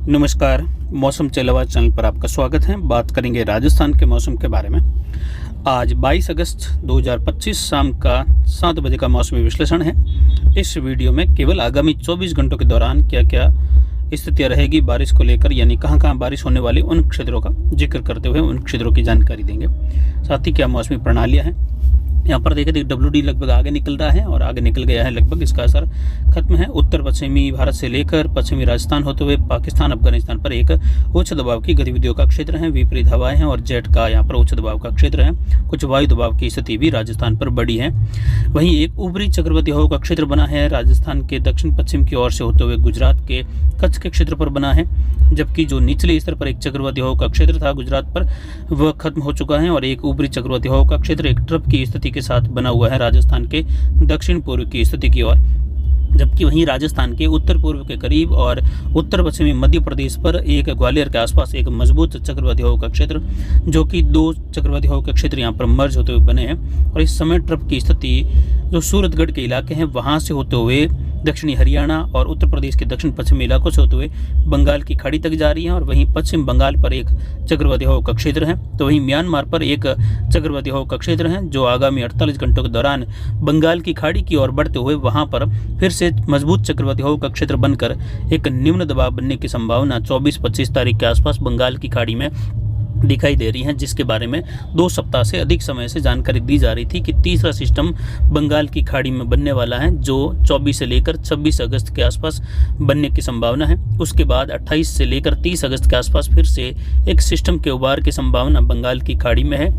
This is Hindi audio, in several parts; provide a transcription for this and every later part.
नमस्कार, मौसम चलवा चैनल पर आपका स्वागत है। बात करेंगे राजस्थान के मौसम के बारे में। आज 22 अगस्त 2025 शाम का 7 बजे का मौसमी विश्लेषण है। इस वीडियो में केवल आगामी 24 घंटों के दौरान क्या क्या स्थितियाँ रहेगी बारिश को लेकर, यानी कहाँ कहाँ बारिश होने वाली, उन क्षेत्रों का जिक्र करते हुए उन क्षेत्रों की जानकारी देंगे। साथ ही क्या मौसमी प्रणालियाँ हैं। यहाँ पर देखिए WD लगभग आगे निकल रहा है और आगे निकल गया है, लगभग इसका असर खत्म है। उत्तर पश्चिमी भारत से लेकर पश्चिमी राजस्थान होते हुए पाकिस्तान अफगानिस्तान पर एक उच्च दबाव की गतिविधियों का क्षेत्र है। विपरीत हवाएं हैं और जेट का यहाँ पर उच्च दबाव का क्षेत्र है। कुछ वायु दबाव की स्थिति भी राजस्थान पर बड़ी है। वहीं एक ऊपरी चक्रवाती हवा का क्षेत्र बना है, राजस्थान के दक्षिण पश्चिम की ओर से होते हुए गुजरात के कच्छ के क्षेत्र पर बना है। जबकि जो निचले स्तर पर एक चक्रवाती हवा का क्षेत्र था गुजरात पर, वह खत्म हो चुका है और एक ऊपरी चक्रवाती हवा का क्षेत्र एक ट्रफ की स्थिति के साथ बना हुआ है राजस्थान के दक्षिण पूर्व की स्थिति की ओर। जबकि वहीं राजस्थान के उत्तर पूर्व के करीब और उत्तर पश्चिमी मध्य प्रदेश पर एक ग्वालियर के आसपास एक मजबूत चक्रवाती हवा का क्षेत्र, जो कि दो चक्रवाती हवा के क्षेत्र यहाँ पर मर्ज होते हुए बने हैं। और इस समय ट्रफ की स्थिति जो सूरतगढ़ के इलाके हैं वहाँ से होते हुए दक्षिणी हरियाणा और उत्तर प्रदेश के दक्षिण पश्चिमी इलाकों से होते हुए बंगाल की खाड़ी तक जा रही है। और वहीं पश्चिम बंगाल पर एक चक्रवाती हवा का क्षेत्र है, तो वहीं म्यांमार पर एक चक्रवाती हवा का क्षेत्र है, जो आगामी 48 घंटों के दौरान बंगाल की खाड़ी की ओर बढ़ते हुए वहां पर फिर से मजबूत चक्रवाती हवा का क्षेत्र बनकर एक निम्न दबाव बनने की संभावना 24-25 तारीख के आसपास बंगाल की खाड़ी में दिखाई दे रही है। जिसके बारे में 2 सप्ताह से अधिक समय से जानकारी दी जा रही थी कि तीसरा सिस्टम बंगाल की खाड़ी में बनने वाला है, जो 24 से लेकर 26 अगस्त के आसपास बनने की संभावना है। उसके बाद 28 से लेकर 30 अगस्त के आसपास फिर से एक सिस्टम के उभार की संभावना बंगाल की खाड़ी में है।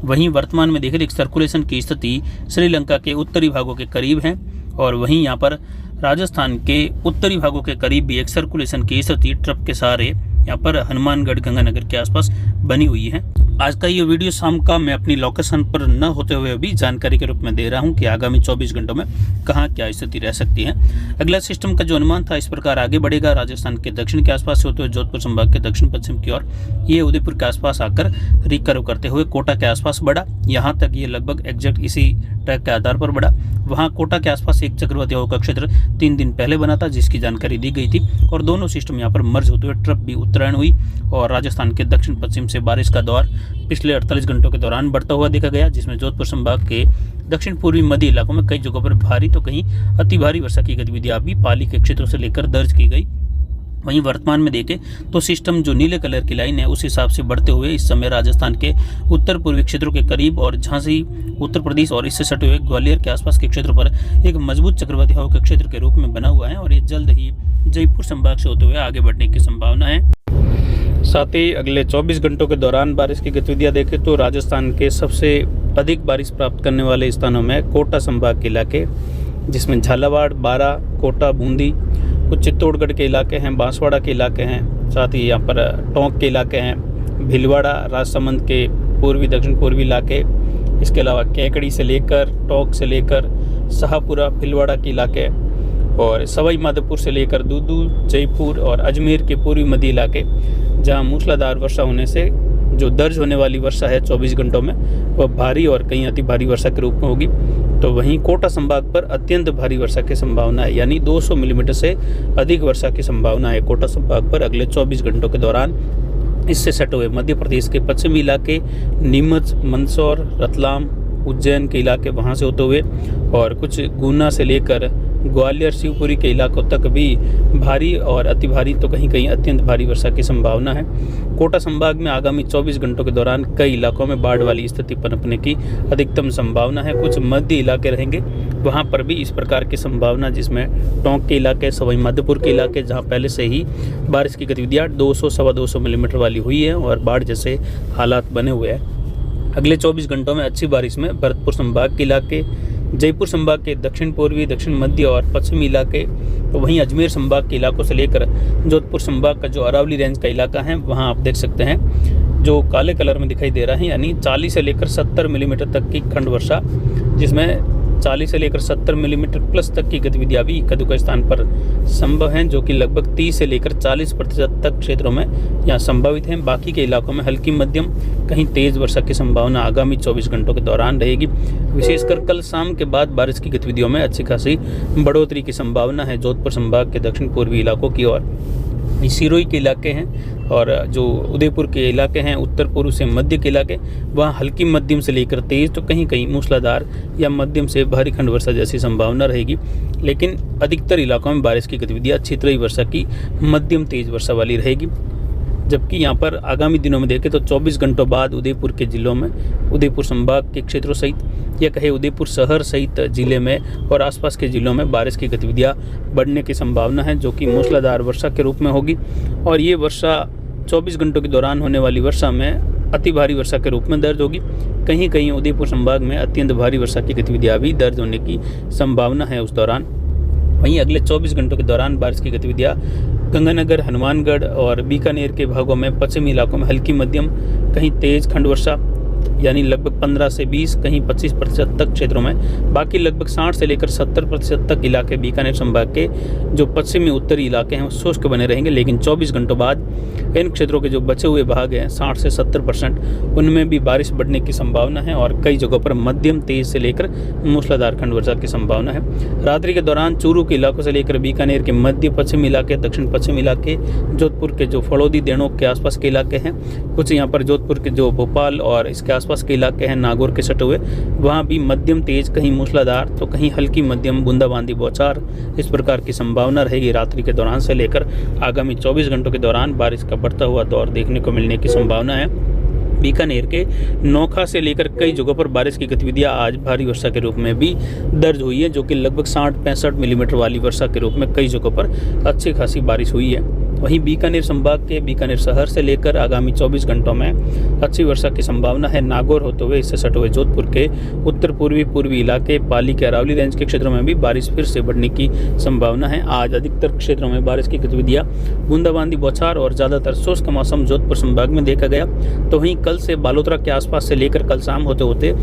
वहीं वर्तमान में देखिए एक सर्कुलेशन की स्थिति श्रीलंका के उत्तरी भागों के करीब है और वहीं यहाँ पर राजस्थान के उत्तरी भागों के करीब भी एक सर्कुलेशन की स्थिति ट्रफ के सहारे यहाँ पर हनुमानगढ़ गंगानगर के आसपास बनी हुई है। आज का ये वीडियो शाम का मैं अपनी लोकेशन पर न होते हुए भी जानकारी के रूप में दे रहा हूँ कि आगामी 24 घंटों में कहाँ क्या स्थिति रह सकती है। अगला सिस्टम का जो अनुमान था इस प्रकार आगे बढ़ेगा। राजस्थान के दक्षिण के आसपास से होते हुए जोधपुर संभाग के दक्षिण पश्चिम की ओर ये उदयपुर के आसपास आकर रिकर्व करते हुए कोटा के आसपास बढ़ा। यहाँ तक ये लगभग एग्जैक्ट इसी ट्रैक के आधार पर बढ़ा। वहाँ कोटा के आसपास एक चक्रवाती हवा का क्षेत्र 3 दिन पहले बना था, जिसकी जानकारी दी गई थी और दोनों सिस्टम यहाँ पर मर्ज होते हुए ट्रफ भी उत्तरायण हुई और राजस्थान के दक्षिण पश्चिम से बारिश का दौर पिछले 48 घंटों के दौरान बढ़ता हुआ देखा गया, जिसमें जोधपुर संभाग के दक्षिण पूर्वी मध्य इलाकों में कई जगहों पर भारी तो कहीं अति भारी वर्षा की गतिविधियां भी पाली के क्षेत्रों से लेकर दर्ज की गई। वहीं वर्तमान में देखें तो सिस्टम जो नीले कलर की लाइन है उस हिसाब से बढ़ते हुए इस समय राजस्थान के उत्तर पूर्वी क्षेत्रों के करीब और झांसी उत्तर प्रदेश और इससे सटे हुए ग्वालियर के आसपास के क्षेत्रों पर एक मजबूत चक्रवाती हवा के क्षेत्र के रूप में बना हुआ है और ये जल्द ही जयपुर संभाग से होते हुए आगे बढ़ने की संभावना है। साथ ही अगले 24 घंटों के दौरान बारिश की गतिविधियां देखें तो राजस्थान के सबसे अधिक बारिश प्राप्त करने वाले स्थानों में कोटा संभाग के इलाके, जिसमें झालावाड़, बारा, कोटा, बूंदी, कुछ चित्तौड़गढ़ के इलाके हैं, बांसवाड़ा के इलाके हैं, साथ ही यहाँ पर टोंक के इलाके हैं, भीलवाड़ा, राजसमंद के पूर्वी दक्षिण पूर्वी इलाके, इसके अलावा केकड़ी से लेकर टोंक से लेकर शाहपुरा, भीलवाड़ा के इलाके और सवाई माधोपुर से लेकर दूदू, जयपुर और अजमेर के पूर्वी मध्य इलाके, जहां मूसलाधार वर्षा होने से जो दर्ज होने वाली वर्षा है 24 घंटों में वह भारी और कहीं अति भारी वर्षा के रूप में होगी। तो वहीं कोटा संभाग पर अत्यंत भारी वर्षा की संभावना है, यानी 200 मिलीमीटर से अधिक वर्षा की संभावना है कोटा संभाग पर अगले 24 घंटों के दौरान। इससे सटे हुए मध्य प्रदेश के पश्चिमी इलाके, नीमच, मंदसौर, रतलाम, उज्जैन के इलाके वहाँ से होते हुए और कुछ गुना से लेकर ग्वालियर, शिवपुरी के इलाकों तक भी भारी और अति भारी तो कहीं कहीं अत्यंत भारी वर्षा की संभावना है। कोटा संभाग में आगामी 24 घंटों के दौरान कई इलाकों में बाढ़ वाली स्थिति पनपने की अधिकतम संभावना है। कुछ मध्य इलाके रहेंगे, वहाँ पर भी इस प्रकार की संभावना, जिसमें टोंक के इलाके, सवाई माधोपुर के इलाके, जहाँ पहले से ही बारिश की गतिविधियाँ 200-225 मिलीमीटर वाली हुई है और बाढ़ जैसे हालात बने हुए हैं। अगले 24 घंटों में अच्छी बारिश में भरतपुर संभाग के इलाके, जयपुर संभाग के दक्षिण पूर्वी, दक्षिण मध्य और पश्चिमी इलाके, तो वहीं अजमेर संभाग के इलाकों से लेकर जोधपुर संभाग का जो अरावली रेंज का इलाका है वहां आप देख सकते हैं जो काले कलर में दिखाई दे रहा है, यानी 40 से लेकर 70 मिलीमीटर तक की खंड वर्षा, जिसमें 40 से लेकर 70 मिलीमीटर प्लस तक की गतिविधियां भी इक्का दुक्का स्थान पर संभव हैं, जो कि लगभग 30 से लेकर 40% तक क्षेत्रों में यहाँ संभावित हैं। बाकी के इलाकों में हल्की मध्यम कहीं तेज वर्षा की संभावना आगामी 24 घंटों के दौरान रहेगी। विशेषकर कल शाम के बाद बारिश की गतिविधियों में अच्छी खासी बढ़ोतरी की संभावना है जोधपुर संभाग के दक्षिण पूर्वी इलाकों की ओर। ये सिरोही के इलाके हैं और जो उदयपुर के इलाके हैं उत्तर पूर्व से मध्य के इलाके, वहाँ हल्की मध्यम से लेकर तेज़ तो कहीं कहीं मूसलाधार या मध्यम से भारी खंड वर्षा जैसी संभावना रहेगी। लेकिन अधिकतर इलाकों में बारिश की गतिविधियाँ छितरही वर्षा की मध्यम तेज़ वर्षा वाली रहेगी। जबकि यहाँ पर आगामी दिनों में देखें तो 24 घंटों बाद उदयपुर के ज़िलों में, उदयपुर संभाग के क्षेत्रों सहित या कहे उदयपुर शहर सहित ज़िले में और आसपास के ज़िलों में बारिश की गतिविधियाँ बढ़ने की संभावना है, जो कि मूसलाधार वर्षा के रूप में होगी। और ये वर्षा 24 घंटों के दौरान होने वाली वर्षा में अति भारी वर्षा के रूप में दर्ज होगी। कहीं कहीं उदयपुर संभाग में अत्यंत भारी वर्षा की गतिविधियाँ भी दर्ज होने की संभावना है उस दौरान। वहीं अगले 24 घंटों के दौरान बारिश की गतिविधियाँ गंगानगर, हनुमानगढ़ और बीकानेर के भागों में, पश्चिमी इलाकों में हल्की मध्यम कहीं तेज़ खंड वर्षा यानी लगभग 15 से 20 कहीं 25% तक क्षेत्रों में, बाकी लगभग 60 से लेकर 70% तक इलाके बीकानेर संभाग के जो पश्चिमी उत्तरी इलाके हैं वो शुष्क बने रहेंगे। लेकिन 24 घंटों बाद इन क्षेत्रों के जो बचे हुए भाग हैं 60 से 70%, उनमें भी बारिश बढ़ने की संभावना है और कई जगहों पर मध्यम तेज से लेकर मूसलाधार खंड वर्षा की संभावना है। रात्रि के दौरान चूरू के इलाकों से लेकर बीकानेर के मध्य पश्चिम इलाके, दक्षिण पश्चिम इलाके, जोधपुर के जो फड़ौदी देणों के आसपास के इलाके हैं, कुछ यहाँ पर जोधपुर के जो भोपाल और इसके आसपास के इलाके हैं, नागौर के सटे हुए, वहाँ भी मध्यम तेज, कहीं मूसलाधार तो कहीं हल्की मध्यम बूंदाबांदी बौछार, इस प्रकार की संभावना रहेगी। रात्रि के दौरान से लेकर आगामी 24 घंटों के दौरान बारिश का बढ़ता हुआ दौर देखने को मिलने की संभावना है। बीकानेर के नोखा से लेकर कई जगहों पर बारिश की गतिविधियां आज भारी वर्षा के रूप में भी दर्ज हुई है, जो कि लगभग 60-65 मिलीमीटर वाली वर्षा के रूप में कई जगहों पर अच्छी खासी बारिश हुई है। वहीं बीकानेर संभाग के बीकानेर शहर से लेकर आगामी 24 घंटों में अच्छी वर्षा की संभावना है। नागौर होते हुए इससे सटे हुए जोधपुर के उत्तर पूर्वी इलाके, पाली के अरावली रेंज के क्षेत्रों में भी बारिश फिर से बढ़ने की संभावना है। आज अधिकतर क्षेत्रों में बारिश की गतिविधियां बूंदाबांदी बौछार और ज़्यादातर शुष्क मौसम जोधपुर संभाग में देखा गया। तो वहीं कल से बालोतरा के आसपास से लेकर कल शाम होते होते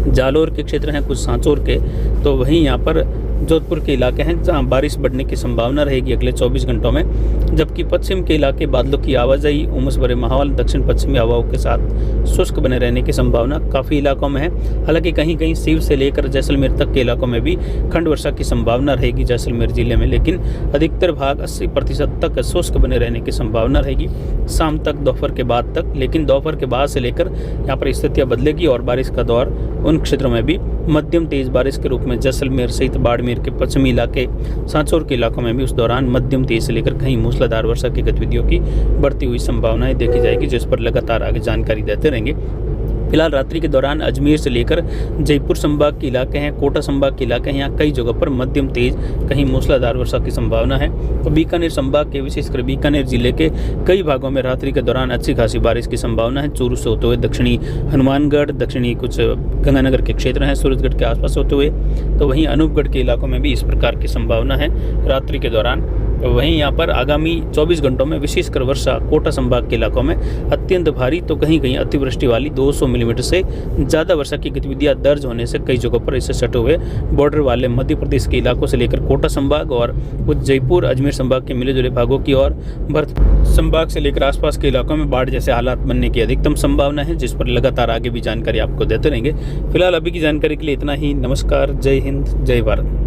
जालोर के क्षेत्र हैं, कुछ सांचौर के, तो वहीं यहाँ पर जोधपुर के इलाके हैं जहाँ बारिश बढ़ने की संभावना रहेगी अगले 24 घंटों में। जबकि पश्चिम के इलाके बादलों की आवाजाही, उमस भरे माहौल, दक्षिण पश्चिमी हवाओं के साथ शुष्क बने रहने की संभावना काफ़ी इलाकों में है। हालांकि कहीं कहीं सीव से लेकर जैसलमेर तक के इलाकों में भी खंड वर्षा की संभावना रहेगी जैसलमेर जिले में, लेकिन अधिकतर भाग 80% तक शुष्क बने रहने की संभावना रहेगी शाम तक, दोपहर के बाद तक। लेकिन दोपहर के बाद से लेकर यहाँ पर स्थितियाँ बदलेगी और बारिश का दौर उन क्षेत्रों में भी मध्यम तेज बारिश के रूप में जैसलमेर सहित बाड़मेर के पश्चिमी इलाके, सांचौर के इलाकों में भी उस दौरान मध्यम तेज से लेकर कहीं मूसलाधार वर्षा की गतिविधियों की बढ़ती हुई संभावनाएं देखी जाएगी, जिस पर लगातार आगे जानकारी देते रहेंगे। फिलहाल रात्रि के दौरान अजमेर से लेकर जयपुर संभाग के इलाके हैं, कोटा संभाग के इलाके हैं, यहाँ कई जगहों पर मध्यम तेज कहीं मूसलाधार वर्षा की संभावना है। तो बीकानेर संभाग के विशेषकर बीकानेर जिले के कई भागों में रात्रि के दौरान अच्छी खासी बारिश की संभावना है। चूरू से होते हुए दक्षिणी हनुमानगढ़, दक्षिणी कुछ गंगानगर के क्षेत्र हैं, सूरजगढ़ के आसपास होते हुए, तो वहीं अनूपगढ़ के इलाकों में भी इस प्रकार की संभावना है रात्रि के दौरान। वहीं यहाँ पर आगामी 24 घंटों में विशेषकर वर्षा कोटा संभाग के इलाकों में अत्यंत भारी तो कहीं कहीं अतिवृष्टि वाली 200 मिलीमीटर से ज़्यादा वर्षा की गतिविधियाँ दर्ज होने से कई जगहों पर इससे सटे हुए बॉर्डर वाले मध्य प्रदेश के इलाकों से लेकर कोटा संभाग और कुछ जयपुर अजमेर संभाग के मिले जुले भागों की और भरत संभाग से लेकर आसपास के इलाकों में बाढ़ जैसे हालात बनने की अधिकतम संभावना है, जिस पर लगातार आगे भी जानकारी आपको देते रहेंगे। फिलहाल अभी की जानकारी के लिए इतना ही। नमस्कार, जय हिंद, जय भारत।